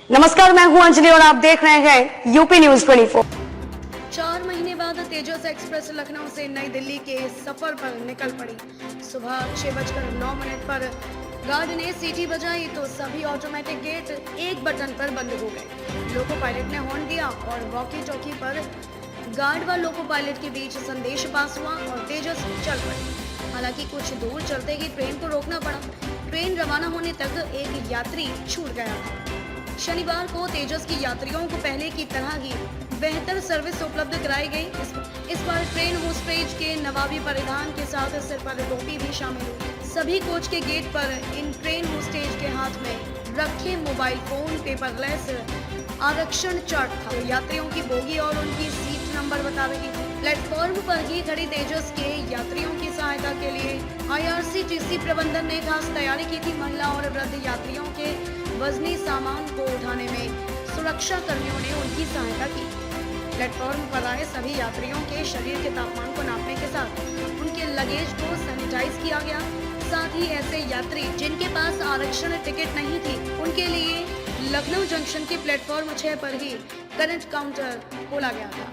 नमस्कार, मैं हूं अंजलि और आप देख रहे हैं यूपी न्यूज 24। 4 महीने बाद तेजस एक्सप्रेस लखनऊ से नई दिल्ली के सफर पर निकल पड़ी। सुबह 6:09 पर गार्ड ने सीटी बजाई तो सभी ऑटोमेटिक गेट एक बटन पर बंद हो गए। लोको पायलट ने हॉर्न दिया और वॉकी टॉकी पर गार्ड व लोको पायलट के बीच संदेश पास हुआ और तेजस चल पड़ी। हालांकि कुछ दूर चलते ही ट्रेन को रोकना पड़ा। ट्रेन रवाना होने तक एक यात्री छूट गया था। शनिवार को तेजस की यात्रियों को पहले की तरह ही बेहतर सर्विस उपलब्ध कराई गई। इस बार ट्रेन होस्टेज के नवाबी परिधान के साथ सिर पर टोपी भी शामिल हुई। सभी कोच के गेट पर इन ट्रेन होस्टेज के हाथ में रखे मोबाइल फोन, पेपरलेस आरक्षण चार्ट था जो यात्रियों की बोगी और उनकी सीट नंबर बता रही थी। प्लेटफॉर्म पर ही खड़ी तेजस के यात्रियों की सहायता के लिए IRCTC प्रबंधन ने खास तैयारी की थी। महिला और वृद्ध यात्रियों के वजनी सामान को उठाने में सुरक्षा कर्मियों ने उनकी सहायता की। प्लेटफॉर्म पर आए सभी यात्रियों के शरीर के तापमान को नापने के साथ उनके लगेज को सैनिटाइज किया गया। साथ ही ऐसे यात्री जिनके पास आरक्षण टिकट नहीं थी उनके लिए लखनऊ जंक्शन के प्लेटफॉर्म 6 पर ही करंट काउंटर खोला गया था।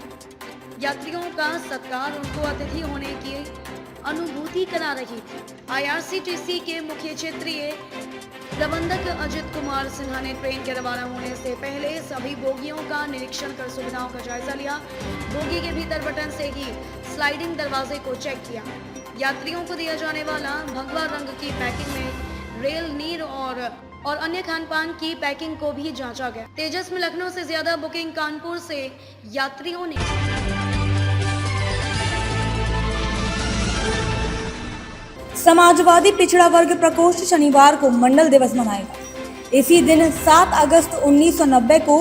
यात्रियों का सत्कार उनको अतिथि होने की अनुभूति करा रही थी। IRCTC के मुख्य क्षेत्रीय प्रबंधक अजित कुमार सिन्हा ने ट्रेन के रवाना होने से पहले सभी बोगियों का निरीक्षण कर सुविधाओं का जायजा लिया। बोगी के भीतर बटन से ही स्लाइडिंग दरवाजे को चेक किया। यात्रियों को दिया जाने वाला भगवा रंग की पैकिंग में रेल नीर और अन्य खान पान की पैकिंग को भी जांचा गया। तेजस में लखनऊ से ज्यादा बुकिंग कानपुर से यात्रियों ने समाजवादी पिछड़ा वर्ग प्रकोष्ठ शनिवार को मंडल दिवस मनाएगा। इसी दिन 7 अगस्त 1990 को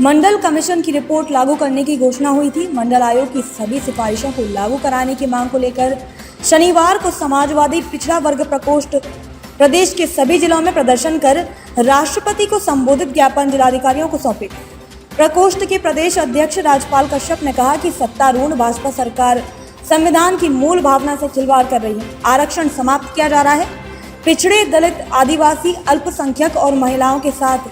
मंडल कमीशन की रिपोर्ट लागू करने की घोषणा हुई थी। मंडल आयोग की सभी सिफारिशों को लागू कराने की मांग को लेकर शनिवार को समाजवादी पिछड़ा वर्ग प्रकोष्ठ प्रदेश के सभी जिलों में प्रदर्शन कर राष्ट्रपति को संबोधित ज्ञापन जिलाधिकारियों को सौंपे। प्रकोष्ठ के प्रदेश अध्यक्ष राजपाल कश्यप ने कहा कि सत्तारूढ़ भाजपा सरकार संविधान की मूल भावना से खिलवाड़ कर रही है। आरक्षण समाप्त किया जा रहा है। पिछड़े, दलित, आदिवासी, अल्पसंख्यक और महिलाओं के साथ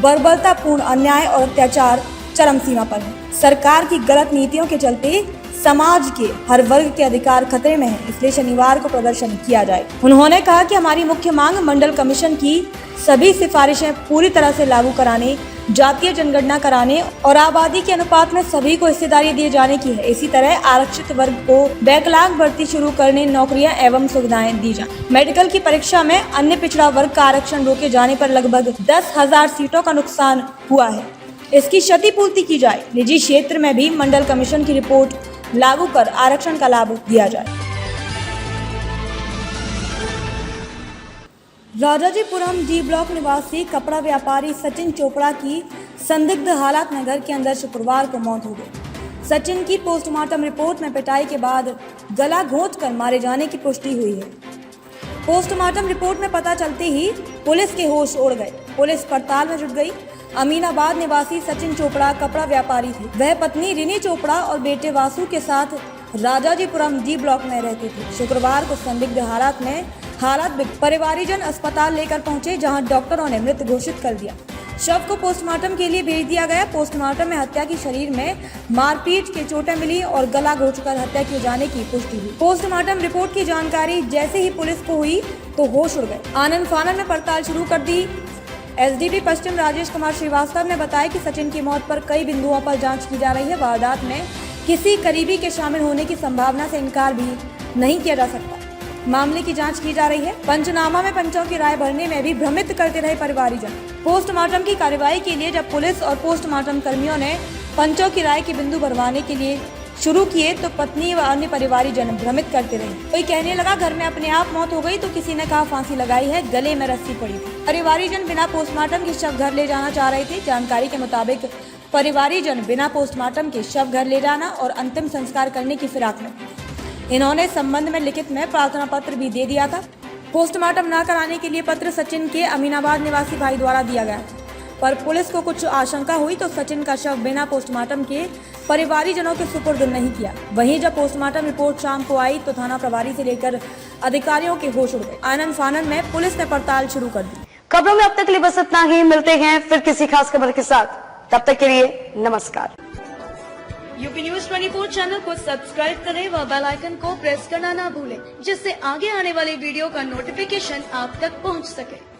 बर्बरतापूर्ण अन्याय और अत्याचार चरम सीमा पर है। सरकार की गलत नीतियों के चलते समाज के हर वर्ग के अधिकार खतरे में है, इसलिए शनिवार को प्रदर्शन किया जाए। उन्होंने कहा कि हमारी मुख्य मांग मंडल कमीशन की सभी सिफारिशें पूरी तरह से लागू कराने, जातीय जनगणना कराने और आबादी के अनुपात में सभी को हिस्सेदारी दिए जाने की है। इसी तरह आरक्षित वर्ग को बैकलॉग भर्ती शुरू करने, नौकरियां एवं सुविधाएं दी जाए। मेडिकल की परीक्षा में अन्य पिछड़ा वर्ग का आरक्षण रोके जाने पर लगभग 10,000 सीटों का नुकसान हुआ है, इसकी क्षतिपूर्ति की जाए। निजी क्षेत्र में भी मंडल कमीशन की रिपोर्ट लागू कर आरक्षण का लाभ दिया जाए। राजाजीपुरम D ब्लॉक निवासी कपड़ा व्यापारी सचिन चोपड़ा की संदिग्ध हालात में घर के अंदर शुक्रवार को मौत हो गई। सचिन की पोस्टमार्टम रिपोर्ट में पिटाई के बाद गला घोंटकर मारे जाने की पुष्टि हुई है। पोस्टमार्टम रिपोर्ट में पता चलते ही पुलिस के होश उड़ गए। पुलिस पड़ताल में जुट गई। अमीनाबाद निवासी सचिन चोपड़ा कपड़ा व्यापारी थे। वह पत्नी रिनी चोपड़ा और बेटे वासु के साथ राजाजीपुरम D ब्लॉक में रहते थे। शुक्रवार को संदिग्ध हालात परिवारीजन अस्पताल लेकर पहुंचे, जहां डॉक्टरों ने मृत घोषित कर दिया। शव को पोस्टमार्टम के लिए भेज दिया गया। पोस्टमार्टम में हत्या की शरीर में मारपीट के चोटें मिली और गला घोंटकर हत्या किए जाने की पुष्टि हुई। पोस्टमार्टम रिपोर्ट की जानकारी जैसे ही पुलिस को हुई तो होश उड़ गए। आनंद फानन में पड़ताल शुरू कर दी। SDP पश्चिम राजेश कुमार श्रीवास्तव ने बताया कि सचिन की मौत पर कई बिंदुओं पर जांच की जा रही है। वारदात में किसी करीबी के शामिल होने की संभावना से इनकार भी नहीं किया जा सकता। मामले की जांच की जा रही है। पंचनामा में पंचों की राय भरने में भी भ्रमित करते रहे परिवारीजन। पोस्टमार्टम की कार्यवाही के लिए जब पुलिस और पोस्टमार्टम कर्मियों ने पंचों की राय के बिंदु भरवाने के लिए शुरू किए तो पत्नी व अन्य परिवारीजन भ्रमित करते रहे। कोई कहने लगा घर में अपने आप मौत हो गई तो किसी ने कहा फांसी लगाई है, गले में रस्सी पड़ी थी। परिवारीजन बिना पोस्टमार्टम के शव घर ले जाना चाह रहे थे। जानकारी के मुताबिक परिवारीजन बिना पोस्टमार्टम के शव घर ले जाना और अंतिम संस्कार करने की फिराक में। इन्होंने संबंध में लिखित में प्रार्थना पत्र भी दे दिया था। पोस्टमार्टम न कराने के लिए पत्र सचिन के अमीनाबाद निवासी भाई द्वारा दिया गया था, पर पुलिस को कुछ आशंका हुई तो सचिन का शव बिना पोस्टमार्टम के परिवारीजनों के सुपुर्द नहीं किया। वहीं जब पोस्टमार्टम रिपोर्ट शाम को आई तो थाना प्रभारी से लेकर अधिकारियों के होश उड़ गए। आनंद फानन में पुलिस ने पड़ताल शुरू कर दी। खबरों में अब तक के लिए बस इतना ही। मिलते हैं फिर किसी खास खबर के साथ, तब तक के लिए नमस्कार। यूपी न्यूज 24 चैनल को सब्सक्राइब करें व बेल आइकन को प्रेस करना ना भूलें, जिससे आगे आने वाली वीडियो का नोटिफिकेशन आप तक पहुंच सके।